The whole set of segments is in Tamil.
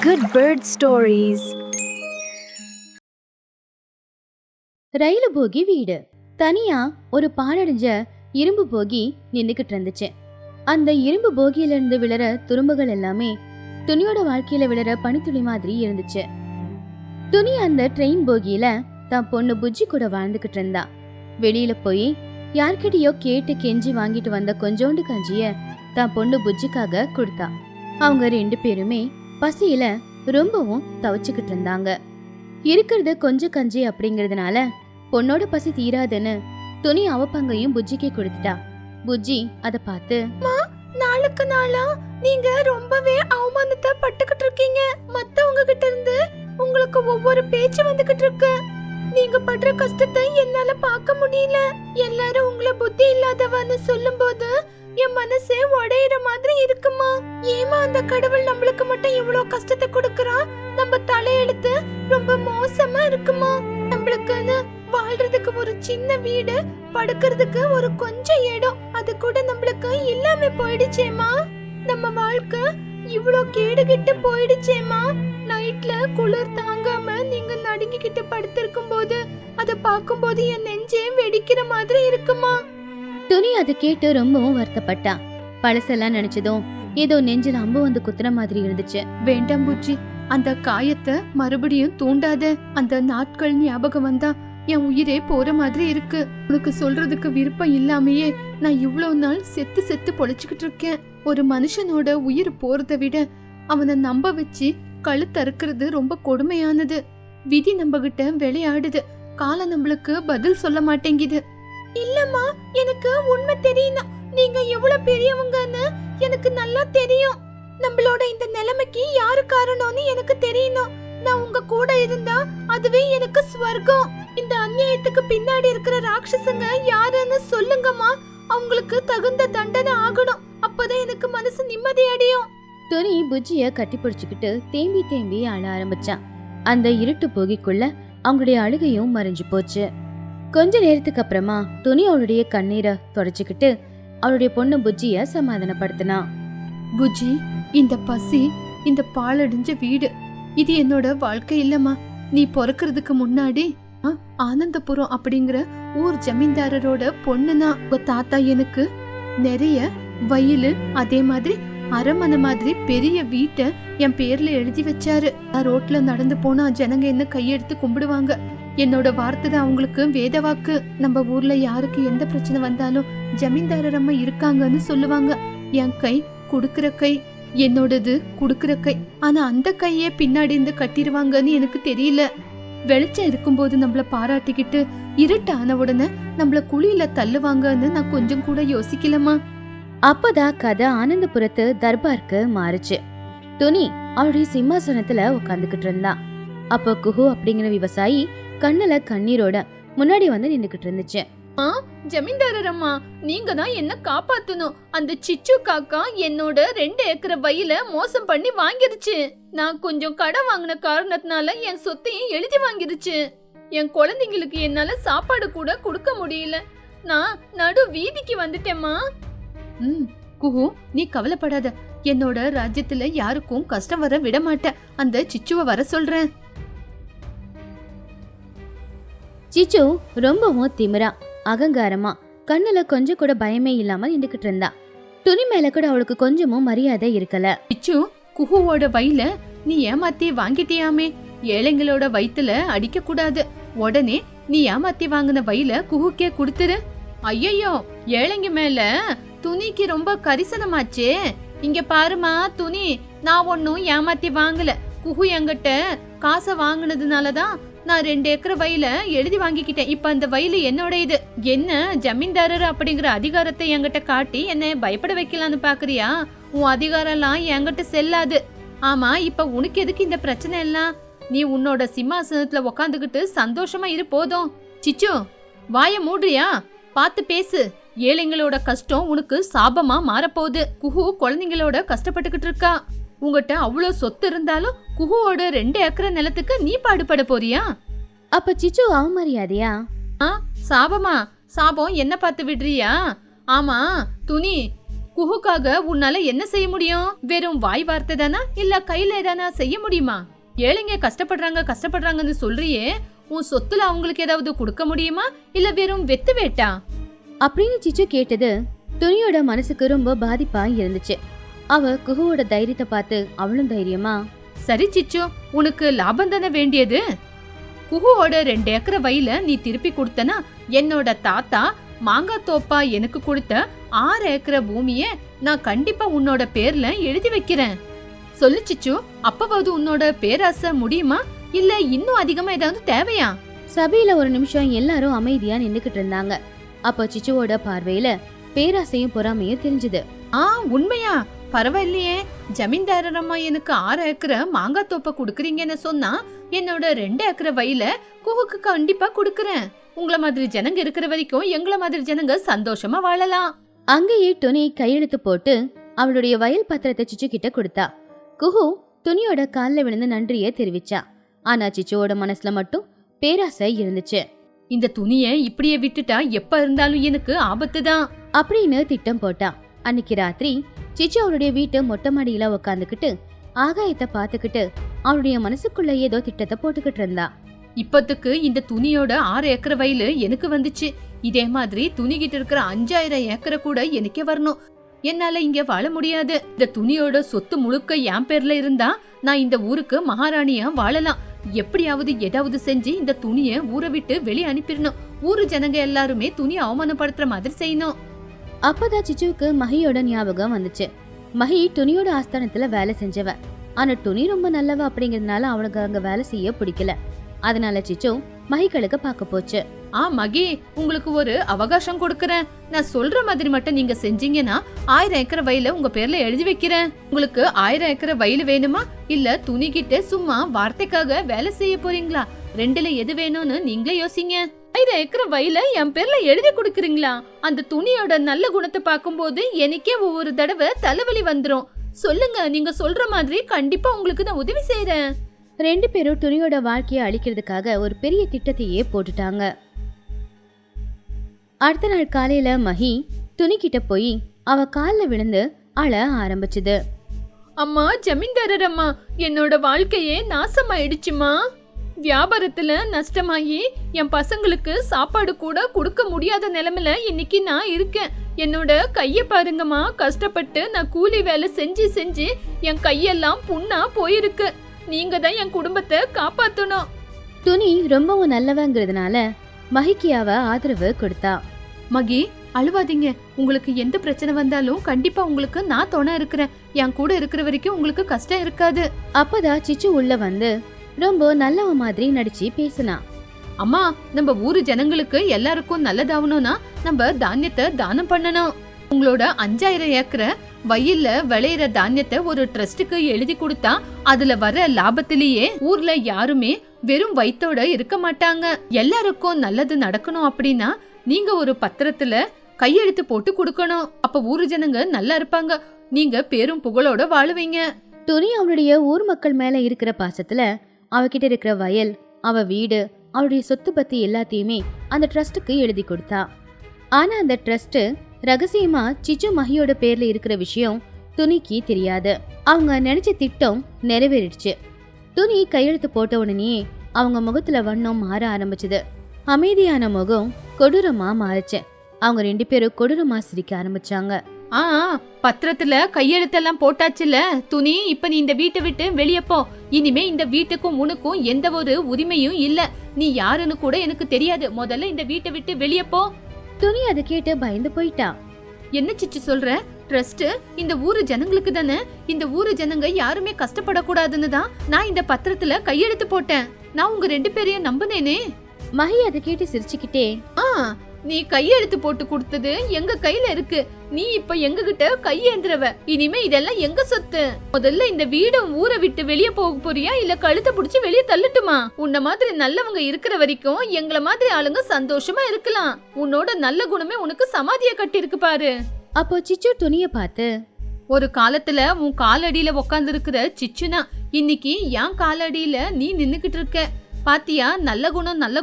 Good Bird Stories. ரயிலு போகி வீடு தனியா ஒரு பாழடைஞ்ச இரும்பு போகி நின்னுக்கிட்டு இருந்துச்சு. அந்த இரும்பு போகியில இருந்து விழற துரும்புகள் எல்லாமே துணியோட வாழ்க்கையில விழற பனித்துளி மாதிரி இருந்துச்சு. துணி அந்த ட்ரெயின் போகியில தான் பொண்ணு புஜ்ஜி கூட வாழ்ந்துகிட்டு இருந்தா. வெளியில போய் யார்கிட்டயோ கேட்டு கெஞ்சி வாங்கிட்டு வந்த கொஞ்சோண்டு கஞ்சிய தான் பொண்ணு புஜ்ஜிக்காக கொடுத்தா. அவங்க 2 பேருமே பசியில ரொம்பவும் தவிச்சுக்கிட்டு இருந்தாங்க. இருக்கிறது கொஞ்சம் கஞ்சி அப்படிங்கறதுனால பொண்ணோட பசி தீராதுன்னு துணி அவ பங்கையும் புஜ்ஜிக்கு கொடுத்துட்டா. புஜ்ஜி அத பார்த்து, நாளுக்கு நாளா நீங்க ரொம்பவே அவமானத்தை பட்டுக்கிட்டு இருக்கீங்க. மத்தவங்க கிட்ட இருந்து உங்களுக்கு ஒவ்வொரு பேச்சு வந்துகிட்டு இருக்கு. நீங்க படுற கஷ்டத்தை என்னால பார்க்க முடியல. எல்லாரும் உங்களை புத்தி இல்லாதவன்னு சொல்லும் போது என் மனசே உடையிற மாதிரி இருக்குமா. ஏமா அந்த கடவுள் நம்மளுக்கு மட்டும் இவ்வளவு கஷ்டத்தை கொடுக்கறான்? நம்ம தலையெழுத்து ரொம்ப மோசமா இருக்குமா. நம்மளுக்குன்னு வாழ்றதுக்கு ஒரு சின்ன வீடு, படுக்கிறதுக்கு ஒரு கொஞ்சம் இடம், அது கூட நம்மளுக்கு இல்லாம போயிடுச்சேமா. நம்ம வாழ்க்கை இவ்ளோ கேடுகிட்டு போயிடுச்சேமா. நைட்ல குளிர் தாங்காம நீங்க நடுங்கிக்கிட்டு படுத்திருக்கும் போது அத பாக்கும்போது என் நெஞ்சே வெடிக்கிற மாதிரி இருக்குமா. துணி அதை கேட்டு ரொம்பவும் வருத்தப்பட்டா. பழசெல்லாம் நினைச்சதும் ஏதோ நெஞ்சில் அம்பு வந்து குத்துற மாதிரி இருந்துச்சு. வேண்டாம் புஜ்ஜி, அந்த காயத்தை மறுபடியும் தூண்டாத. அந்த நாட்கள் ஞாபகம் வந்தா என் உயிரே போற மாதிரி இருக்கு. உனக்கு சொல்றதுக்கு விருப்பம் இல்லாமையே நான் இவ்வளவு நாள் செத்து செத்து பொழைச்சுக்கிட்டு இருக்கேன். ஒரு மனுஷனோட உயிர் போறதை விட அவனை நம்ப வச்சு கழுத்தறுக்கிறது ரொம்ப கொடுமையானது. விதி நம்ம கிட்ட விளையாடுது. காலம் நம்மளுக்கு பதில் சொல்ல மாட்டேங்குது. இல்லம்மா, எனக்கு உண்மை தெரியணும். நீங்க எவ்வளவு பெரியவங்கன்னு எனக்கு நல்லா தெரியும். நம்மளோட இந்த நிலைமைக்கு யாரு காரணம்னு எனக்கு தெரியணும். நான் உங்க கூட இருந்தா அதுவே எனக்கு ஸ்வர்க்கம். இந்த அநியாயத்துக்கு பின்னாடி இருக்கிற ராட்சசங்க யாருன்னு சொல்லுங்கம்மா. அவங்களுக்கு தகுந்த தண்டனை ஆகணும். அப்பதான் எனக்கு மனசு நிம்மதி அடையும். துணி புஜ்ஜிய கட்டி பிடிச்சுக்கிட்டு தேம்பி தேம்பி அழ ஆரம்பிச்சான். அந்த இருட்டு போகிக்குள்ள அவங்களுடைய அழுகையும் மறைஞ்சு போச்சு. கொஞ்ச நேரத்துக்கு அப்புறமா துணி அவளுடைய கண்ணீரை தொடச்சுக்கிட்டு அவளுடைய பொண்ணு புஜ்ஜிய சமாதானப்படுத்தினா. புஜ்ஜி, இந்த பசி, இந்த பாழடைஞ்ச வீடு, இது என்னோட வாழ்க்கை இல்லம்மா. நீ பிறக்கிறதுக்கு முன்னாடி ஆனந்தபுரம் அப்படிங்கிற ஊர் ஜமீன்தாரரோட பொண்ணுனா. உங்க தாத்தா எனக்கு நிறைய வயலு, அதே மாதிரி அரமனை மாதிரி பெரிய வீட்டை என் பேர்ல எழுதி வச்சாரு. ரோட்ல நடந்து போனா ஜனங்க என்ன கையெடுத்து கும்பிடுவாங்க. என்னோட வார்த்தை தான் அவங்களுக்கு வேத வாக்கு. நம்ம ஊர்ல யாருக்கு எந்த பிரச்சனை வந்தாலும் ஜமீன்தாரர் அம்மா இருக்காங்கன்னு சொல்லுவாங்க. என் கை குடுக்கிற கை, என்னோடது குடுக்கிற கை. ஆனா அந்த கையே பின்னாடி இருந்து கட்டிடுவாங்கன்னு எனக்கு தெரியல. வெளிச்சம் இருக்கும்போது நம்மள பாராட்டிக்கிட்டு இருட்டு ஆன உடனே நம்மள குழியில தள்ளுவாங்கன்னு நான் கொஞ்சம் கூட யோசிக்கலமா. அப்பதான் கதை ஆனந்தபுரத்து தர்பாருக்கு மாறுச்சு. துணி அவளுடைய சிம்மாசனத்துல உட்காந்துக்கிட்டு இருந்தா. அப்ப குஹு அப்படிங்கிற விவசாயி கண்ணுல கண்ணீரோட முன்னாடி வந்து நின்னுக்கிட்டு இருந்துச்சு. ஜமீன்தாரர் அம்மா, நீங்க தான் என்ன காப்பாத்தணும். அந்த சிச்சு காக்கா என்னோட 2 ஏக்கர் வயல மோசம் பண்ணி வாங்கிருச்சு. நான் கொஞ்சம் கடன் வாங்கின காரணத்தினால என் சொத்தையும் எழுதி வாங்கிருச்சு. என் குழந்தைங்களுக்கு என்னால சாப்பாடு கூட கொடுக்க முடியல. நான் நடு வீதிக்கு வந்துட்டேம்மா. குஹு, நீ கவலைப்படாத. என்னோட ராஜ்யத்துல யாருக்கும் கஷ்டம் வர விட மாட்டேன். அந்த சிச்சுவை வர சொல்றேன். சிச்சு ரொம்பவும் திமிரா அகங்காரமா கண்ணுல கொஞ்சம் கூட பயமே இல்லாம நின்றுகிட்டு இருந்தா. துணி மேல கூட அவளுக்கு கொஞ்சமும் மரியாதை இருக்கல. சிச்சு, குஹுவோட வயல நீ ஏமாத்தி வாங்கிட்டியாமே. ஏழைங்களோட வயித்துல அடிக்க கூடாது. உடனே நீ ஏமாத்தி வாங்கின வயல குஹுக்கே கொடுத்துரு. ஐயோ, ஏழைங்க மேல துணிக்கு ரொம்ப கரிசனமாச்சே. இங்க பாருமா துணி, நான் ஒன்னும் ஏமாத்தி வாங்கல. குஹு என்கிட்ட காசை வாங்கினதுனாலதான் நான் 2 ஏக்கர் வயல எழுதி வாங்கிக்கிட்டேன். இப்ப அந்த வயலு என்னோட இது. என்ன ஜமீன்தாரர் அப்படிங்கிற அதிகாரத்தை என்கிட்ட காட்டி என்ன பயப்பட வைக்கலான்னு பாக்குறியா? உன் அதிகாரம் எல்லாம் என்கிட்ட செல்லாது. ஆமா, இப்ப உனக்கு எதுக்கு இந்த பிரச்சனை எல்லாம்? நீ உன்னோட சிம்மாசனத்துல உக்காந்துகிட்டு சந்தோஷமா இரு போதும். சிச்சு, வாய மூடுறியா? பார்த்து பேசு. ஏழைங்களோட கஷ்டம் உனக்கு சாபமா மாறப்போகுது. குஹு குழந்தைங்களோட கஷ்டப்பட்டுக்கிட்டு இருக்கா. உங்ககிட்ட அவ்வளோ சொத்து இருந்தாலும் குஹுவோட 2 ஏக்கர் நிலத்துக்கு நீ பாடுபட போறியா? அப்ப சிச்சு அவமரியாதையா? சாபமா? சாபம் என்ன பார்த்து விடுறியா? ஆமா துணி, குஹுக்காக உன்னால என்ன செய்ய முடியும்? வெறும் வாய் வார்த்தை தானா இல்ல கையில ஏதானா செய்ய முடியுமா? ஏழைங்க கஷ்டப்படுறாங்கன்னு சொல்றியே, உன் சொத்துல அவங்களுக்கு ஏதாவது கொடுக்க முடியுமா இல்ல வெறும் வெத்து வேட்டா? அப்படின்னு சிச்சு கேட்டது துணியோட மனசுக்கு ரொம்ப பாதிப்பா இருந்துச்சு. அவ குஹுவோட தைரியத்தை பார்த்து அவளும் தைரியமா, சரி சிச்சு, உனக்கு லாபம் தானே வேண்டியது. குஹுவோட 2 ஏக்கரை வயல நீ திருப்பி கொடுத்தனா என்னோட தாத்தா மாங்காய் தோப்பா எனக்கு கொடுத்த 6 ஏக்கரை பூமிய நான் கண்டிப்பா உன்னோட பேர்ல எழுதி வைக்கிறேன். சொல்லு சிச்சு, அப்பவாவது உன்னோட பேராசை முடியுமா இல்ல இன்னும் அதிகமா ஏதாவது தேவையா? சபையில ஒரு நிமிஷம் எல்லாரும் அமைதியா நின்னுக்கிட்டு இருந்தாங்க. அப்ப சிச்சுவோட பார்வையில பேராசையும் பொறாமையும் தெரிஞ்சது. உண்மையா? பரவாயில்லையே. ஜமீன்தாரர் அம்மா எனக்கு 6 ஏக்கரை மாங்காய் தோப்ப குடுக்கறீங்கன்னு சொன்னா என்னோட 2 ஏக்கரை வயல குஹுக்கு கண்டிப்பா குடுக்கறேன். உங்கள மாதிரி ஜனங்க இருக்கிற வரைக்கும் எங்கள மாதிரி ஜனங்க சந்தோஷமா வாழலாம். அங்கேயே துணி கையெழுத்து போட்டு அவளுடைய வயல் பத்திரத்தை சிச்சு கிட்ட கொடுத்தா. குஹு துணியோட கால்ல விழுந்து நன்றியை தெரிவிச்சா. ஆனா சிச்சுவோட மனசுல மட்டும் பேராசை இருந்துச்சு. இந்த துணியை இப்படியே விட்டுட்டா எப்ப இருந்தாலும் எனக்கு ஆபத்து தான் அப்படின்னு திட்டம் போட்டா. அன்னைக்கு ராத்திரி சிச்சு அவளுடைய வீட்டு மொட்டை மாடியில உக்காந்துக்கிட்டு ஆகாயத்தை பாத்துக்கிட்டு அவளுடைய மனசுக்குள்ள ஏதோ திட்டத்தை போட்டுக்கிட்டு இருந்தா. இப்பத்துக்கு இந்த துணியோட 6 ஏக்கரை வயலு எனக்கு வந்துச்சு. இதே மாதிரி துணிகிட்டு இருக்கிற 5000 ஏக்கரை கூட எனக்கே வரணும். என்னால இங்க வாழ முடியாது. இந்த துணியோட சொத்து முழுக்க என் பேர்ல இருந்தா நான் இந்த ஊருக்கு மகாராணியா வாழலாம். எப்படியாவது ஏதாவது செஞ்சு இந்த துணிய ஊரை விட்டு வெளியே அனுப்பிடணும். ஊரு ஜனங்க எல்லாருமே துணியை அவமானப்படுத்துற மாதிரி செய்யணும். அப்பதான் சிச்சுவுக்கு மகியோட ஞாபகம் வந்துச்சு. மகி துணியோட ஆஸ்தானத்துல வேலை செஞ்சவ. ஆனா துணி ரொம்ப நல்லவ அப்படிங்கறதுனால அவனுக்கு அங்க வேலை செய்ய பிடிக்கல. அதனால சிச்சு மகிகளுக்கு பார்க்க போச்சு. மகி, உங்களுக்கு ஒரு அவகாசம் கொடுக்கறேன். நான் சொல்ற மாதிரி மட்டும் நீங்க செஞ்சீங்கன்னா 1000 ஏக்கரை வயல உங்க பேர்ல எழுதி வைக்கிறேன். உங்களுக்கு 1000 ஏக்கரை வயல் வேணுமா இல்ல துணி கிட்ட சும்மா வார்த்தைக்காக வேலை செய்ய போறீங்களா? 2ல எது வேணும்னு நீங்களே யோசிங்க. 1000 ஏக்கரை வயல என் பேர்ல எழுதி கொடுக்கறீங்களா? அந்த துணியோட நல்ல குணத்தை பார்க்கும்போது எனக்கே ஒவ்வொரு தடவை தலைவலி வந்துரும். சொல்லுங்க, நீங்க சொல்ற மாதிரி கண்டிப்பா உங்களுக்கு நான் உதவி செய்யறேன். 2 பேரும் துணியோட வாழ்க்கையை அழிக்கிறதுக்காக ஒரு பெரிய திட்டத்தையே போட்டுட்டாங்க. அடுத்த நாள் காலையில மகி துணி கிட்ட போய் அவ கால்ல விழுந்து அழ ஆரம்பிச்சுது. அம்மா, ஜமீன்தாரர் அம்மா, என்னோட வாழ்க்கையே நாசமாயிடுச்சுமா. வியாபாரத்துல நஷ்டமாயி என் பசங்களுக்கு சாப்பாடு கூட கொடுக்க முடியாத நிலைமையில இன்னைக்கு நான் இருக்கேன். என்னோட கைய பாருங்கம்மா, கஷ்டப்பட்டு நான் கூலி வேலை செஞ்சு செஞ்சு என் கையெல்லாம் புண்ணா போயிருக்கு. நீங்க தான் என் குடும்பத்தை காப்பாத்தணும். துணி ரொம்பவும் நல்லவங்கிறதுனால மகிக்கு அவ ஆதரவு கொடுத்தா. மகி, அழுவாதீங்க. உங்களுக்கு எந்த பிரச்சனை வந்தாலும் கண்டிப்பா உங்களுக்கு நான் துணை இருக்கிறேன். என் கூட இருக்கிற வரைக்கும் உங்களுக்கு கஷ்டம் இருக்காது. அப்பதான் சிச்சு உள்ள வந்து ரொம்ப நல்லவ மாதிரி நடிச்சு பேசினா. அம்மா, நம்ம ஊரு ஜனங்களுக்கு எல்லாருக்கும் நல்லதாகணும்னா நம்ம தானியத்தை தானம் பண்ணணும். உங்களோட 5000 ஏக்கரை வயல்ல விளையிற தானியத்தை ஒரு ட்ரஸ்டுக்கு எழுதி கொடுத்தா அதுல வர லாபத்திலேயே ஊர்ல யாருமே வெறும் வயித்தோட இருக்க மாட்டாங்க. எல்லாருக்கும் நல்லது நடக்கணும் அப்படின்னா நீங்க ஒரு பத்திரத்துல கையெழுத்து போட்டு கொடுக்கணும். அப்ப ஊரு ஜனங்க நல்லா இருப்பாங்க. நீங்க பேரும் புகழோட வாழுவீங்க. துணி அவளுடைய ஊர் மக்கள் மேல இருக்கிற பாசத்துல அவகிட்ட இருக்கிற வயல், அவ வீடு, அவளுடைய சொத்து பத்தி எல்லாத்தையுமே அந்த ட்ரஸ்டுக்கு எழுதி கொடுத்தா. ஆனா அந்த ட்ரஸ்ட் ரகசியமா சிச்சு மகியோட பேர்ல இருக்கிற விஷயம் துணிக்கு தெரியாது. அவங்க நினைச்ச திட்டம் நிறைவேறிடுச்சு. துணி கையெழுத்து போட்ட உடனே அவங்க முகத்துல வண்ணம் மாற ஆரம்பிச்சது. அமைதியான முகம் கொடூரமா மாறுச்சு. அவங்க 2 பேரும் கொடூரமா சிரிக்க ஆரம்பிச்சாங்க. பத்திரத்துல கையெழுத்தெல்லாம் போட்டாச்சுல துணி, இப்ப நீ இந்த வீட்டை விட்டு வெளியே போ. இனிமே இந்த வீட்டுக்கும் உனக்கும் எந்த ஒரு உரிமையும் இல்ல. நீ யாருன்னு கூட எனக்கு தெரியாது. முதல்ல இந்த வீட்டை விட்டு வெளியே போ. துணி அதை கேட்டு பயந்து போயிட்டா. என்ன சிச்சு சொல்ற? ட்ரஸ்ட் இந்த ஊரு ஜனங்களுக்கு தானே. இந்த ஊரு ஜனங்க யாருமே கஷ்டப்படக்கூடாதுன்னு தான் நான் இந்த பத்திரத்துல கையெழுத்து போட்டேன். நான் உங்க 2 பேரையும் நம்பினேனே. மகி அதை கேட்டு சிரிச்சுக்கிட்டே, நீ கையெழுத்து போட்டு கொடுத்தது எங்க கையில இருக்கு. நீ இப்ப எங்க கிட்ட கையேந்திரவ. இனிமே இதெல்லாம் எங்க சொத்து. முதல்ல இந்த வீடும் ஊரை விட்டு வெளியே போக போறியா இல்ல கழுத்தை புடிச்சு வெளியே தள்ளட்டுமா? உன்ன மாதிரி நல்லவங்க இருக்கிற வரைக்கும் எங்கள மாதிரி ஆளுங்க சந்தோஷமா இருக்கலாம். உன்னோட நல்ல குணமே உனக்கு சமாதிய கட்டி இருக்கு பாரு. அப்போ சிச்சு துணிய பார்த்து, ஒரு காலத்துல உன் காலடியில உக்காந்து இருக்கிற சிச்சுனா இன்னைக்கு என் காலடியில நீ நின்னுகிட்டு இருக்க. பாத்தியா, நல்ல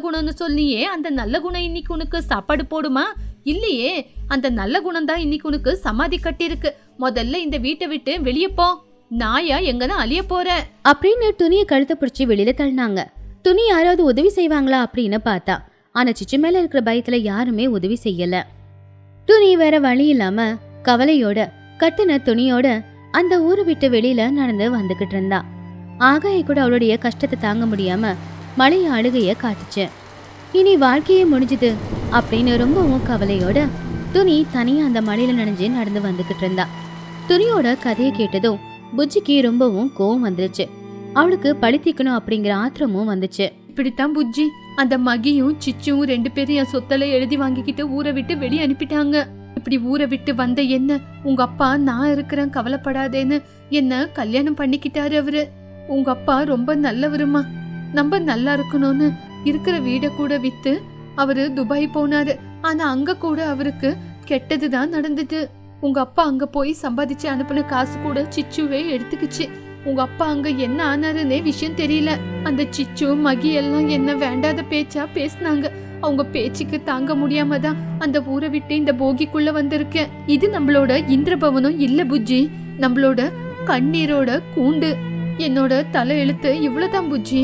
குணம்னு சொல்லியே அந்த நல்ல குணம் இன்னைக்கு உனக்கு சாப்பாடு போடுமா? இல்லையே, அந்த நல்ல குணம் தான் இன்னைக்கு உனக்கு சமாதி கட்டிருக்கு. முதல்ல இந்த வீட்டை விட்டு வெளியே போ. நாயா எங்கதான் அழிய போற அப்படின்னு துணியை கழுத்தை பிடிச்சி வெளியில தள்ளினாங்க. துணி யாராவது உதவி செய்வாங்களா அப்படின்னு பார்த்தா, ஆனா சிச்சு மேல இருக்கிற பயத்துல யாருமே உதவி செய்யல. துணி வேற வழி இல்லாம கவலையோட கட்டுன துணியோட அந்த ஊரை விட்டு வெளியில நடந்து வந்துகிட்டு இருந்தா. ஆகாய கூட அவளுடைய கஷ்டத்தை தாங்க முடியாம மழைய அழுகைய காட்டுச்சு. இனி வாழ்க்கையே முடிஞ்சுது அப்படின்னு ரொம்பவும் கவலையோட துணி தனியா அந்த மழையில நனைஞ்சு நடந்து வந்துகிட்டு இருந்தா. துணியோட கதையை கேட்டதும் புஜ்ஜிக்கு ரொம்பவும் கோவம் வந்துருச்சு. அவளுக்கு பழித்திக்கணும் அப்படிங்கிற ஆத்திரமும் வந்துச்சு. இப்படித்தான் புஜ்ஜி, அந்த மகியும் சிச்சும் 2 பேரும் என் சொத்தலை எழுதி வாங்கிக்கிட்டு ஊரை விட்டு வெளியே அனுப்பிட்டாங்க. இப்படி ஊரை விட்டு வந்த என்ன உங்க அப்பா நான் இருக்கிறேன் கவலைப்படாதேன்னு என்ன கல்யாணம் பண்ணிக்கிட்டாரு. அவரு உங்க அப்பா ரொம்ப நல்லவருமா. நம்ம நல்லா இருக்கணும்னு இருக்கிற வீட கூட வித்து அவரு துபாய் போனாரு. ஆனா அங்க கூட அவருக்கு கெட்டதுதான் நடந்தது. உங்க அப்பா அங்க போய் சம்பாதிச்சு அனுப்பின காசு கூட சிச்சுவே எடுத்துக்கிச்சு. உங்க அப்பா அங்க என்ன ஆனாருன்னே விஷயம் தெரியல. அந்த சிச்சு மகி எல்லாம் என்ன வேண்டாத பேச்சா பேசினாங்க. அவங்க பேச்சுக்கு தாங்க முடியாம தான் அந்த ஊரை விட்டு இந்த போகிக்குள்ள வந்திருக்கேன். இது நம்மளோட இந்திரபவனம் இல்ல புஜ்ஜி, நம்மளோட கண்ணீரோட கூண்டு. என்னோட தலை எழுத்து இவ்வளவுதான் புஜ்ஜி.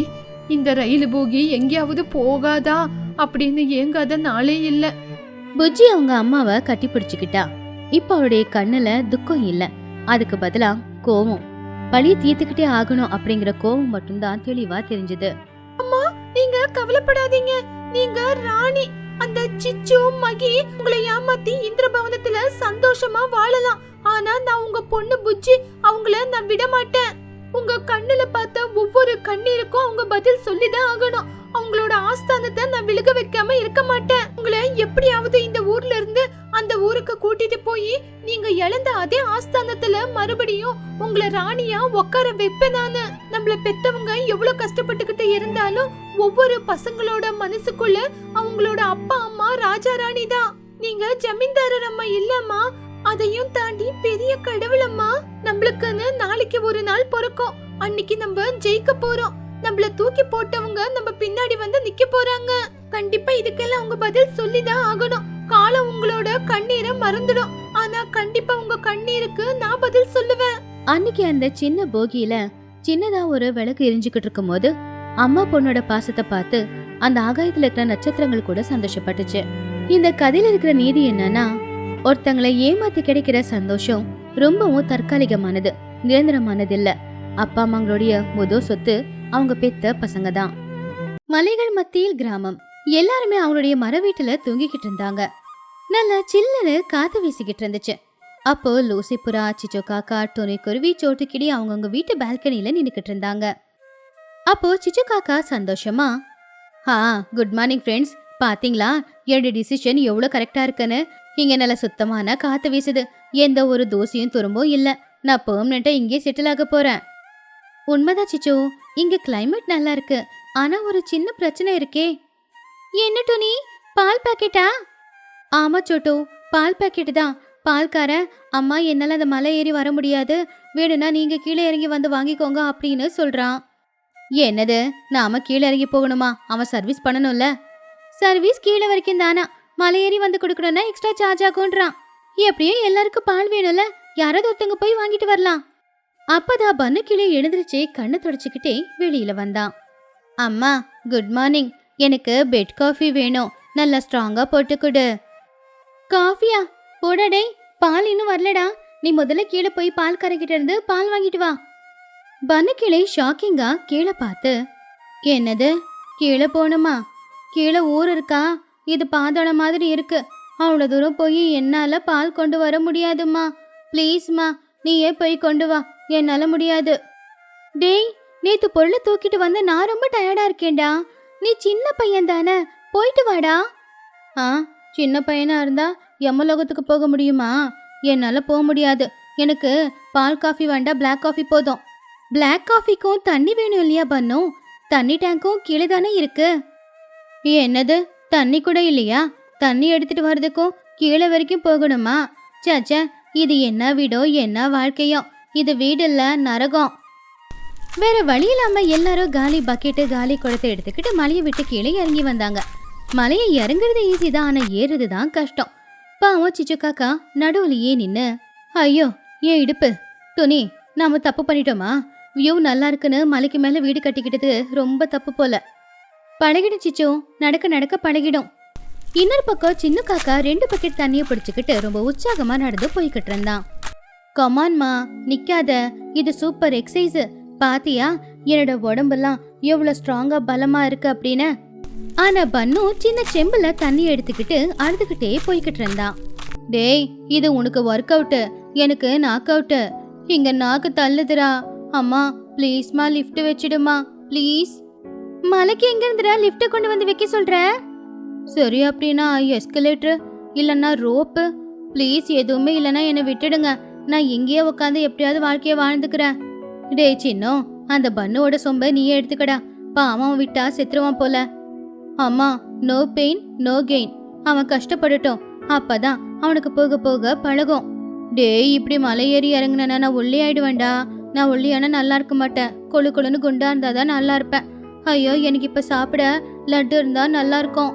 இந்த ரயில் போகி எங்கேயாவது போகாதா அப்படின்னு ஏங்காத நாளே இல்ல. புஜ்ஜி அவங்க அம்மாவை கட்டி பிடிச்சுக்கிட்டா. இப்ப அவளுடைய கண்ணுல துக்கம் இல்ல, அதுக்கு பதிலா கோவம். பழிய தீர்த்துக்கிட்டே ஆகணும் அப்படிங்கிற கோவம் மட்டும்தான் தெளிவா தெரிஞ்சது. அம்மா, நீங்க கவலைப்படாதீங்க. நீங்க ராணி. அந்த சிச்சு மகி உங்களை ஏமாத்தி இந்திரபவனத்துல சந்தோஷமா வாழலாம். ஆனா நான் உங்க பொண்ணு புஜ்ஜி, அவங்கள நான் விட மாட்டேன். உங்க கண்ணுல பார்த்த ஒவ்வொரு கண்ணீருக்கும் அவங்க பதில் சொல்லிதான் ஆகணும். அவங்களோட ஆஸ்தானத்தை நான் விலக வைக்காம இருக்க மாட்டேன். உங்களை எப்படியாவது இந்த ஊர்ல இருந்து அந்த ஊருக்கு கூட்டிட்டு போய் நீங்க இழந்த அதே ஆஸ்தானத்துல மறுபடியும் உங்களை ராணியா உட்கார வைப்பேன் நானு. நம்மள பெத்தவங்க எவ்வளவு கஷ்டப்பட்டுக்கிட்டு இருந்தாலும் ஒவ்வொரு பசங்களோட மனசுக்குள்ள அவங்களோட அப்பா அம்மா ராஜா ராணி தான். நீங்க ஜமீன்தாரர் அம்மா இல்லம்மா, அதையும் தாண்டி பெரிய கடவுளம்மா. நம்மளுக்குன்னு நாளைக்கு ஒரு நாள் பிறக்கும். அன்னைக்கு நம்ம ஜெயிக்க போறோம். நம்மள தூக்கி போட்டவங்க நம்ம பின்னாடி வந்து நிக்க போறாங்க. கண்டிப்பா இதுக்கெல்லாம் உங்க பதில் சொல்லிதான் ஆகணும். காலம் உங்களோட கண்ணீரை மறந்துடும். ஆனா கண்டிப்பா உங்க கண்ணீருக்கு நான் பதில் சொல்லுவேன். அன்னைக்கு அந்த சின்ன போகியில சின்னதா ஒரு விளக்கு எரிஞ்சுக்கிட்டு இருக்கும் போது அம்மா பொண்ணோட பாசத்தை பார்த்து அந்த ஆகாயத்துல இருக்கிற நட்சத்திரங்கள் கூட சந்தோஷப்பட்டுச்சு. இந்த கதையில இருக்கிற நீதி என்னன்னா, ஒருத்தங்களை ஏமாத்தி கிடைக்கிற சந்தோஷம் ரொம்பவும் தற்காலிகமானது, நிரந்தரமானது இல்ல. அப்பா அம்மாங்களுடைய முதல் சொத்து அவங்க பெத்த பசங்க தான். மலைகள் மத்தியில் கிராமம். எல்லாருமே அவங்களுடைய மர வீட்டுல தூங்கிக்கிட்டு இருந்தாங்க. நல்ல சில்லுன்னு காத்து வீசிக்கிட்டு இருந்துச்சு. அப்போ லூசி புறா, சிச்சோ காக்கா, டோனி குருவி, சோட்டுக்கிடி அவங்கவுங்க வீட்டு பால்கனில நின்னுக்கிட்டு இருந்தாங்க. அப்போ சிச்சு காக்கா சந்தோஷமா, குட் மார்னிங் ஃப்ரெண்ட்ஸ், பாத்தீங்களா என்னோட டிசிஷன் எவ்வளவு கரெக்டா இருக்குன்னு. இங்க நல்ல சுத்தமான காத்து வீசுது, எந்த ஒரு தோசையும் துரும்பும் இல்ல. நான் பெர்மனண்டா இங்கே செட்டில் ஆக போறேன். உண்மைதான் சிச்சு, இங்க கிளைமேட் நல்லா இருக்கு. ஆனா ஒரு சின்ன பிரச்சனை இருக்கே. என்ன டோனி, பால் பாக்கெட்டா? ஆமா சோட்டு, பால் பாக்கெட்டு தான். பால்கார, அம்மா என்னால அந்த மலை ஏறி வர முடியாது, வேணும்னா நீங்க கீழே இறங்கி வந்து வாங்கிக்கோங்க அப்படின்னு சொல்றான். என்னது, நாம கீழே இறங்கி போகணுமா? அவன் சர்வீஸ் பண்ணணும்ல. சர்வீஸ் கீழே வரைக்கும் தானா, மலை ஏறி வந்து கொடுக்கணும்னா எக்ஸ்ட்ரா சார்ஜ் ஆகும்ன்றான். எப்படியும் எல்லாருக்கும் பால் வேணும்ல, யாராவது ஒருத்தங்க போய் வாங்கிட்டு வரலாம். அப்பதான் பன்னு கீழே எழுந்திருச்சு கண்ணை தொடச்சுக்கிட்டே வெளியில வந்தான். அம்மா குட் மார்னிங், எனக்கு பெட் காஃபி வேணும், நல்லா ஸ்ட்ராங்கா போட்டு கொடு. காஃபியா? போடடே, பால் இன்னும் வரலடா. நீ முதல்ல கீழே போய் பால் கரைக்கிட்ட இருந்து பால் வாங்கிட்டு வா. பன்னு கீழே ஷாக்கிங்கா கீழே பார்த்து, என்னது கீழே போகணுமா? கீழே ஊர் இருக்கா? இது பாதாள மாதிரி இருக்கு. அவ்வளோ தூரம் போய் என்னால பால் கொண்டு வர முடியாதுமா. ப்ளீஸ்மா, நீயே போய் கொண்டு வா, என்னால முடியாது. டேய், நேத்து பொருளை தூக்கிட்டு வந்து நான் ரொம்ப டயர்டா இருக்கேன்டா. நீ சின்ன பையன் தானே, போயிட்டு வாடா. சின்ன பையனா இருந்தா யமலோகத்துக்கு போக முடியுமா? என்னால போக முடியாது. எனக்கு பால் காஃபி வேண்டாம், பிளாக் காஃபி போதும். பிளாக் காஃபிக்கும் தண்ணி வேணும் இல்லையா பன்னு? தண்ணி டேங்க்கும் கீழே தானே இருக்கு. என்னது, தண்ணி கூட இல்லையா? தண்ணி எடுத்துட்டு வர்றதுக்கும் கீழே வரைக்கும் போகணுமா? சாச்சா, இது என்ன வீடோ என்ன வாழ்க்கையோ, இது வீடு இல்ல, நரகம். வேற வழி இல்லாம எல்லாரும் காலி பக்கெட்டு காலி குடத்தை எடுத்துக்கிட்டு மலையை விட்டு கீழே இறங்கி வந்தாங்க. மலையை இறங்குறது ஈஸி தான், ஆனா ஏறுறது தான் கஷ்டம். பாவம் சிச்சு காக்கா நடுவுலயே நின்னு, ஐயோ ஏன் இடுப்பு, துணி, நாம தப்பு பண்ணிட்டோமா? வியூ நல்லா இருக்குன்னு மலைக்கு மேல வீடு கட்டிக்கிட்டது ரொம்ப தப்பு போல. பழகிடும் சிச்சு, நடக்க நடக்க பழகிடும். இன்னொரு பக்கம் சின்ன காக்கா 2 பக்கெட் தண்ணிய பிடிச்சுக்கிட்டு ரொம்ப உற்சாகமா நடந்து போய்கிட்டு இருந்தான். கமான்மா, நிக்காத, இது சூப்பர் எக்ஸசைஸ். பாத்தியா என்னோட உடம்பெல்லாம் எவ்வளவு ஸ்ட்ராங்கா பலமா இருக்கு அப்படின்னு. ஆனா பன்னு சின்ன செம்புல தண்ணி எடுத்துக்கிட்டு அழுதுகிட்டே போய்கிட்டு இருந்தான். டேய், இது உனக்கு ஒர்க் அவுட், எனக்கு நாக் அவுட். இங்க நாக்கு தள்ளுதுரா. அம்மா ப்ளீஸ்மா லிஃப்ட் வச்சிடுமா ப்ளீஸ். மலைக்கு எங்க இருந்துடா லிஃப்ட் கொண்டு வந்து வைக்க சொல்ற? சரி அப்படின்னா எஸ்கலேட்டர் இல்லைன்னா ரோப்பு. ப்ளீஸ் எதுவுமே இல்லைன்னா என்னை விட்டுடுங்க. நான் இங்கேயே உட்காந்து எப்படியாவது வாழ்க்கைய வாழ்ந்துக்கிறேன். டே சின்னோ, அந்த பன்னுவோட சொம்ப நீயே எடுத்துக்கடா. பாவம் விட்டா செத்துருவான் போல. அம்மா, நோ பெயின் நோ கெயின். அவன் கஷ்டப்படட்டும், அப்பதான் அவனுக்கு போக போக பழகும். டேய், இப்படி மலை ஏறி இறங்குனா நான் ஒல்லி ஆயிடுவேன்டா. நான் ஒல்லியானா நல்லா இருக்க மாட்டேன். கொழு கொழுன்னு குண்டா இருந்தாதான் நல்லா இருப்பேன். ஐயோ, எனக்கு இப்ப சாப்பிட லட்டு இருந்தா நல்லா இருக்கும்.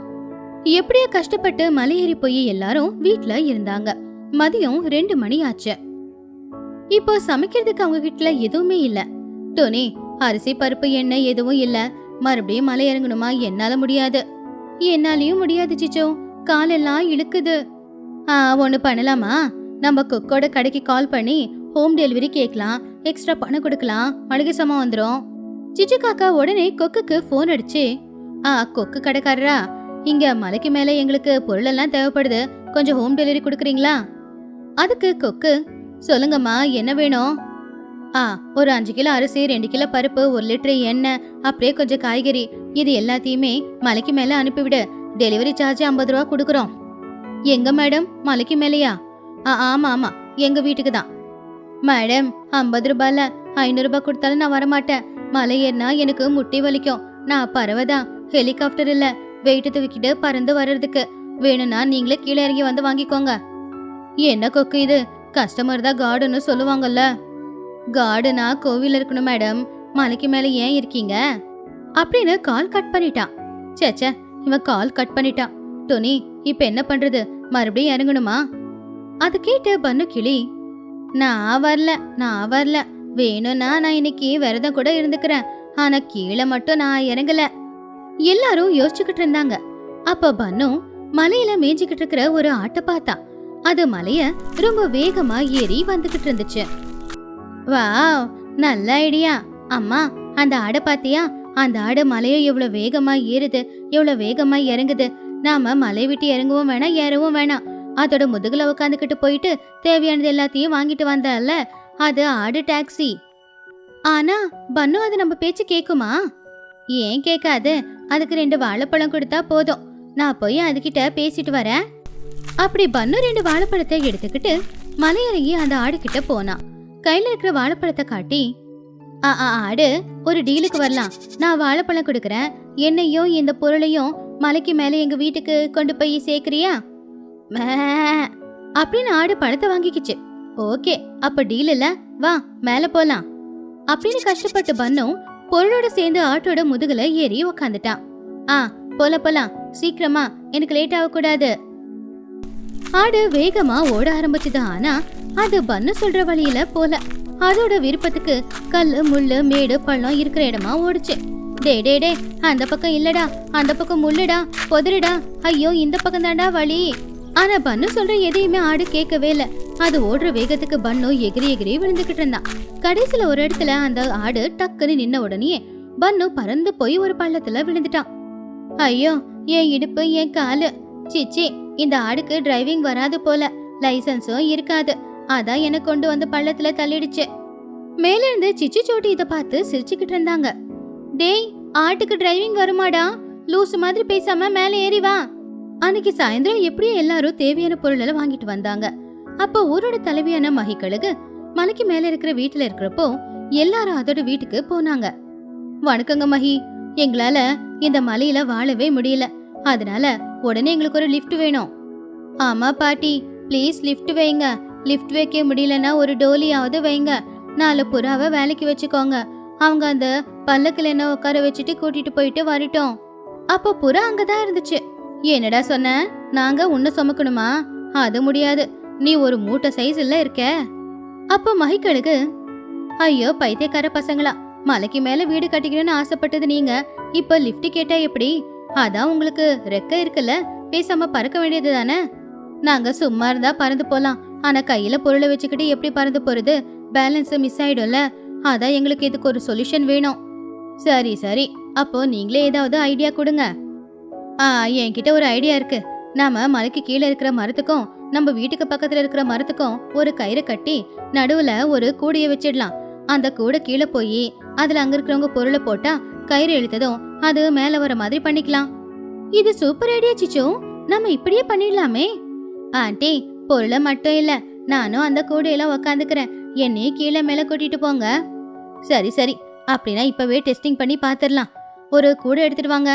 எப்படியோ கஷ்டப்பட்டு மலை ஏறி போய் எல்லாரும் வீட்ல இருந்தாங்க. மதியம் 2 மணி ஆச்சு. இப்போ சமைக்கிறதுக்கு அவங்க வீட்டுல எதுவுமே இல்ல. டோனி, அரிசி பருப்பு எண்ணெய் எதுவும் இல்ல. மறுபடியும் மலை இறங்கணுமா? என்னால முடியாது. என்னாலயும் முடியாது சிச்சோ, காலெல்லாம் இழுக்குது. ஒண்ணு பண்ணலாமா? நம்ம கொக்கோட கடைக்கு கால் பண்ணி ஹோம் டெலிவரி கேட்கலாம். எக்ஸ்ட்ரா பணம் கொடுக்கலாம், மளிகை சாமான் வந்துடும். சிச்சு காக்கா உடனே கொக்குக்கு போன் அடிச்சு, கொக்கு கடைக்காரரா, இங்க மலைக்கு மேல எங்களுக்கு பொருள் எல்லாம் தேவைப்படுது, கொஞ்சம் ஹோம் டெலிவரி கொடுக்குறீங்களா? அதுக்கு கொக்கு, சொல்லுங்கம்மா, என்ன வேணும்? ஒரு 5 கிலோ அரிசி, 2 கிலோ பருப்பு, 1 லிட்டர் எண்ணெய், அப்படியே கொஞ்சம் காய்கறி, இது எல்லாத்தையுமே மலைக்கு மேல அனுப்பிவிடு. டெலிவரி சார்ஜ் 50 ரூபா கொடுக்குறோம். எங்க மேடம், மலைக்கு மேலையா? ஆமா ஆமா, எங்க வீட்டுக்கு தான். மேடம், 50 ரூபாய்ல 500 ரூபாய் கொடுத்தாலும் நான் வரமாட்டேன். மலை ஏறினா எனக்கு முட்டி வலிக்கும். நான் பறவைதான், ஹெலிகாப்டர் இல்ல வெயிட்டு தூக்கிட்டு பறந்து வர்றதுக்கு. வேணும்னா நீங்களே கீழே இறங்கி வந்து வாங்கிக்கோங்க. என்ன கொக்கு இது, கஸ்டமர் தான் கார்டுன்னு சொல்லுவாங்கல்ல. கார்டுனா கோவில் இருக்கணும் மேடம், மலைக்கு மேல ஏன் இருக்கீங்க அப்படின்னு கால் கட் பண்ணிட்டான். சேச்சே, இவன் கால் கட் பண்ணிட்டான். டோனி, இப்ப என்ன பண்றது? மறுபடியும் இறங்கணுமா? அது கேட்டு பன்னு கிளி, நான் வரல. வேணும்னா நான் இன்னைக்கு விரதம் கூட இருந்துக்கிறேன். ஆனா கீழே மட்டும் நான் இறங்கல. எல்லாரும் யோசிச்சுக்கிட்டு இருந்தாங்க. அப்ப பன்னு மலையில மேய்ஞ்சிக்கிட்டு இருக்கிற ஒரு ஆட்டை பார்த்தா. அது மலைய ரொம்ப வேகமா ஏறி வந்துகிட்டு இருந்துச்சு. வாவ், நல்ல ஐடியா. அம்மா, அந்த ஆடை பாத்தியா? அந்த ஆடு மலைய எவ்வளவு வேகமா ஏறுது, எவ்வளவு வேகமா இறங்குது. நாம மலை விட்டு இறங்கவும் வேணாம், ஏறவும் வேணாம். அதோட முதுகுல உட்காந்துக்கிட்டு போயிட்டு தேவையானது எல்லாத்தையும் வாங்கிட்டு வந்தால, அது ஆடு டாக்ஸி. ஆனா பன்னு அது நம்ம பேச்சு கேக்குமா? ஏன் கேட்காது? அதுக்கு 2 வாழைப்பழம் கொடுத்தா போதும். நான் போய் அதுகிட்ட பேசிட்டு வரேன். அப்படி பன்னு 2 வாழைப்பழத்தை எடுத்துக்கிட்டு மலையிறங்கி அந்த ஆடு கிட்ட போனான். கையில இருக்கிற வாழைப்பழத்தை காட்டி, ஆடு, ஒரு டீலுக்கு வரலாம். நான் வாழைப்பழம் கொடுக்கறேன். என்னையும் இந்த பொருளையும் மலைக்கு மேல எங்க வீட்டுக்கு கொண்டு போய் சேர்க்கிறியா? அப்படின்னு ஆடு பழத்தை வாங்கிக்கிச்சு. ஓகே, அப்ப டீல் இல்ல, வா மேல போலாம் அப்படின்னு கஷ்டப்பட்டு பன்னு பொருளோட சேர்ந்து ஆட்டோட முதுகுல ஏறி உக்காந்துட்டான். போலாம், சீக்கிரமா, எனக்கு லேட் ஆகக்கூடாது. ஆடு வேகமா ஓட ஆரம்பிச்சுது. ஆனா அது பன்னு சொல்ற வழியில போல. அதோட விருப்பத்துக்கு கல்லு முள்ளு மேடு பள்ளம் இருக்கிற இடமா ஓடுச்சு. டே, அந்த பக்கம் இல்லடா, அந்த பக்கம் முள்ளுடா, பொதறிடா, ஐயோ இந்த பக்கம் தாண்டா வழி. ஆனா பன்னு சொல்ற எதையுமே ஆடு கேட்கவே இல்ல. அது ஓடுற வேகத்துக்கு பன்னு எகிரி எகிரி விழுந்துகிட்டு இருந்தான். கடைசியில ஒரு இடத்துல அந்த ஆடு டக்குன்னு நின்ன உடனே பன்னு பறந்து போய் ஒரு பள்ளத்துல விழுந்துட்டான். ஐயோ, என் இடுப்பு, என் காலு. சிச்சி, இந்த ஆடுக்கு டிரைவிங் வராது போல, லைசன்ஸும் இருக்காது. அதான் என்ன கொண்டு வந்து பள்ளத்துல தள்ளிடுச்சு. மேல இருந்து சிச்சி சோட்டி இத பார்த்து சிரிச்சுக்கிட்டு இருந்தாங்க. டேய், ஆட்டுக்கு டிரைவிங் வருமாடா? லூசு மாதிரி பேசாம மேல ஏறி வா. அன்னைக்கு சாயந்தரம் எப்படியோ எல்லாரும் தேவையான பொருளை வாங்கிட்டு வந்தாங்க. அப்ப ஊரோட தலைவியான மகிக்கழுகு மலைக்கு மேல இருக்கிற வீட்டுல இருக்கிறப்போ எல்லாரும் அதோட வீட்டுக்கு போனாங்க. வணக்கங்க மகி, எங்களால இந்த மலையில வாழவே முடியல, அதனால உடனே எங்களுக்கு ஒரு லிஃப்ட் வேணும். ஆமா பாட்டி, ப்ளீஸ் லிஃப்ட் வைங்க. லிஃப்ட் வைக்க முடியலன்னா ஒரு டோலியாவது வைங்க. 4 புறாவை வேலைக்கு வச்சுக்கோங்க. அவங்க அந்த பல்லக்குல என்ன உட்கார வச்சுட்டு கூட்டிட்டு போயிட்டு வரட்டும். அப்போ புறா அங்கதான் இருந்துச்சு. என்னடா சொன்ன? நாங்க உன்னை சுமக்கணுமா? அது முடியாது, நீ ஒரு மூட்டை சைஸ்ல இருக்க. அப்போ மகிக்கழுகு, ஐயோ பைத்தியக்கார பசங்களா, மலைக்கு மேல வீடு கட்டிக்கணும்னு ஆசைப்பட்டது நீங்க, இப்ப லிஃப்ட் கேட்டா எப்படி? அதான் உங்களுக்கு ரெக்க இருக்குல்ல, பேசாம பறக்க வேண்டியது தானே. நாங்க சும்மா இருந்தா பறந்து போலாம், ஆனா கையில பொருளை வச்சுக்கிட்டு எப்படி பறந்து போறது? பேலன்ஸ் மிஸ் ஆயிடும்ல. அதான் எங்களுக்கு இதுக்கு ஒரு சொல்யூஷன் வேணும். சரி சரி, அப்போ நீங்களே ஏதாவது ஐடியா கொடுங்க. என்கிட்ட ஒரு ஐடியா இருக்கு. நாம மலைக்கு கீழே இருக்கிற மரத்துக்கும் நம்ம வீட்டுக்கு பக்கத்துல இருக்கிற மரத்துக்கும் ஒரு கயிறு கட்டி நடுவுல ஒரு கூடைய வச்சிடலாம். அந்த கூடை கீழே போய் அதுல அங்க இருக்கிறவங்க பொருளை போட்டா கயிறு இழுத்ததும் அது மேல வர மாதிரி பண்ணிக்கலாம். இது சூப்பர் ஐடியா சிச்சு, நம்ம இப்படியே பண்ணிடலாமே. ஆண்டி, பொருளை மட்டும் இல்ல, நானும் அந்த கூடையில உக்காந்துக்கிறேன், என்னையும் கீழே மேல கூட்டிட்டு போங்க. சரி சரி, அப்படின்னா இப்பவே டெஸ்டிங் பண்ணி பாத்துடலாம். ஒரு கூடை எடுத்துட்டு வாங்க.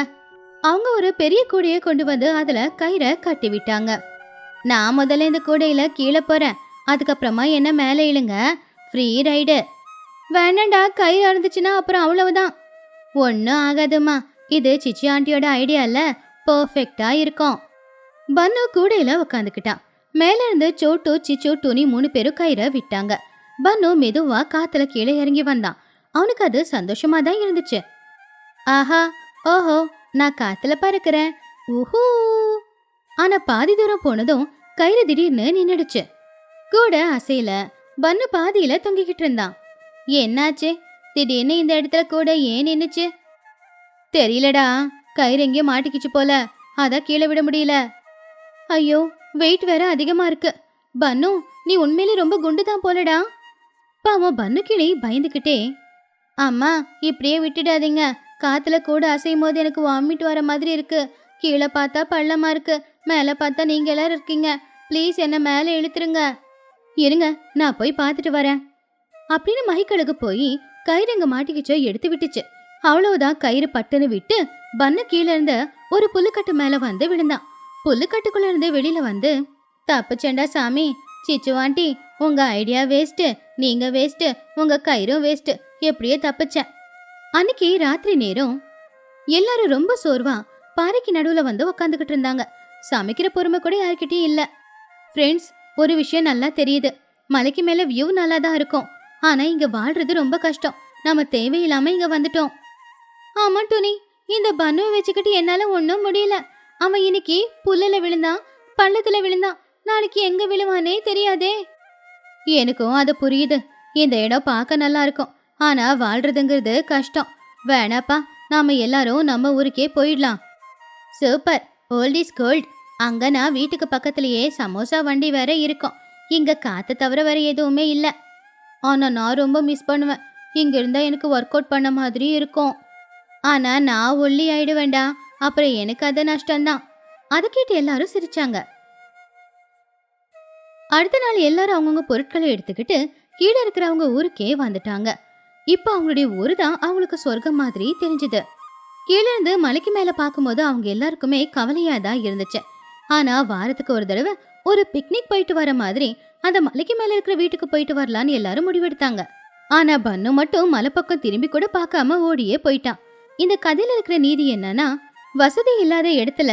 அவங்க ஒரு பெரிய கூடையை கொண்டு வந்து அதுல கயிறை கட்டி விட்டாங்க. நான் முதல்ல இந்த கூடையில கீழே போறேன், அதுக்கப்புறமா என்ன மேலே இழுங்க, ஃப்ரீ ரைடு. வேணாண்டா, கயிறு இருந்துச்சுன்னா அப்புறம் அவ்வளவுதான். ஒன்னும் ஆகாதுமா, இது சிச்சி ஆண்டியோட ஐடியா இல்ல, பர்ஃபெக்டா இருக்கும். பன்னு கூடையில உக்காந்துக்கிட்டான். மேல இருந்து சோட்டு சிச்சு துணி 3 பேரும் கயிறை விட்டாங்க. பன்னு மெதுவா காத்துல கீழே இறங்கி வந்தான். அவனுக்கு அது சந்தோஷமா தான் இருந்துச்சு. ஆஹா, ஓஹோ, நான் காத்துல பறக்கிறேன், ஊஹூ. ஆனா பாதி தூரம் போனதும் கயிறு திடீர்னு நின்னுடுச்சு. கூட அசையில. பன்னு பாதியில தொங்கிக்கிட்டு இருந்தான். என்னாச்சு? திடீர்னு இந்த இடத்துல கூட ஏன் நின்னுச்சு? தெரியலடா, கயிறு எங்கேயோ மாட்டிக்கிச்சு போல, அதான் கீழே விட முடியல. ஐயோ, வெயிட் வேற அதிகமா இருக்கு. பன்னு, நீ உண்மையிலே ரொம்ப குண்டுதான் போலடா. பாவம் பன்னு கிளி பயந்துக்கிட்டே, அம்மா இப்படியே விட்டுடாதீங்க, காத்துல கூட அசையும் போது எனக்கு வாமிட் வர மாதிரி இருக்கு. கீழே பார்த்தா பள்ளமா இருக்கு, மேல பார்த்தா நீங்க எல்லாரும் இருக்கீங்க, ப்ளீஸ் என்ன மேலே இழுத்துருங்க. இருங்க, நான் போய் பார்த்துட்டு வரேன் அப்படின்னு மகிக்கழுகு போய் கயிறு எங்க மாட்டிக்கிச்சோ எடுத்து விட்டுச்சு. அவ்வளவுதான், கயிறு பட்டுன்னு விட்டு பன்னு கீழே இருந்த ஒரு புல்லுக்கட்டு மேல வந்து விழுந்தான். புல்லுக்கட்டுக்குள்ள இருந்து வெளியில வந்து, தப்புச்சேண்டா சாமி, சிச்சு ஆண்டி, உங்க ஐடியா வேஸ்ட், நீங்க வேஸ்ட், உங்க கயிறும் வேஸ்ட், எப்படியோ தப்புச்சேன். அன்னைக்கு ராத்திரி நேரம் எல்லாரும் ரொம்ப சோர்வா பாறைக்கு நடுவுல வந்து உக்காந்துக்கிட்டு இருந்தாங்க. சமைக்கிற பொறுமை கூட யாருக்கிட்டையும் இல்ல. ஃப்ரெண்ட்ஸ், ஒரு விஷயம் நல்லா தெரியுது, மலைக்கு மேல வியூ நல்லா தான் இருக்கும், ஆனா இங்க வாழ்றது ரொம்ப கஷ்டம். நம்ம தேவையில்லாம இங்க வந்துட்டோம். ஆமா டோனி, இந்த பன்னுவை வச்சுக்கிட்டு என்னால ஒன்னும் முடியல. அவன் இன்னைக்கு புல்லுல விழுந்தான், பள்ளத்துல விழுந்தான், நாளைக்கு எங்க விழுவானே தெரியாதே. எனக்கும் அது புரியுது. இந்த இடம் பார்க்க நல்லா இருக்கும், ஆனா வாழ்றதுங்கிறது கஷ்டம். வேணாப்பா, நாம எல்லாரும் நம்ம ஊருக்கே போயிடலாம். Super, old is gold. அங்க நான் வீட்டுக்கு பக்கத்திலேயே சமோசா வண்டி வேற இருக்கும். இங்க காத்து தவிர வேற எதுவுமே இல்ல. ஆனா நான் ரொம்ப மிஸ் பண்ணுவேன். இங்க இருந்தா எனக்கு ஒர்க் அவுட் பண்ண மாதிரி இருக்கும். ஆனா நான் ஒல்லி ஆயிடுவேண்டா, அப்புறம் எனக்கு அது நஷ்டம்தான். அதை கேட்டு எல்லாரும் சிரிச்சாங்க. அடுத்த நாள் எல்லாரும் அவங்கவுங்க பொருட்களை எடுத்துக்கிட்டு கீழே இருக்கிறவங்க ஊருக்கே வந்துட்டாங்க. இப்போ அவங்களுடைய ஊரு தான் அவங்களுக்கு சொர்க்கம் மாதிரி தெரிஞ்சுது. கீழே இருந்து மலைக்கு மேல பார்க்கும்போது அவங்க எல்லாருக்குமே கவலையா தான் இருந்துச்சு. ஆனா வாரத்துக்கு ஒரு தடவை ஒரு பிக்னிக் போயிட்டு வர மாதிரி அந்த மலைக்கு மேல இருக்கிற வீட்டுக்கு போயிட்டு வரலான்னு எல்லாரும் முடிவெடுத்தாங்க. ஆனா பன்னு மட்டும் மலை பக்கம் திரும்பி கூட பார்க்காம ஓடியே போயிட்டான். இந்த கதையில இருக்கிற நீதி என்னன்னா, வசதி இல்லாத இடத்துல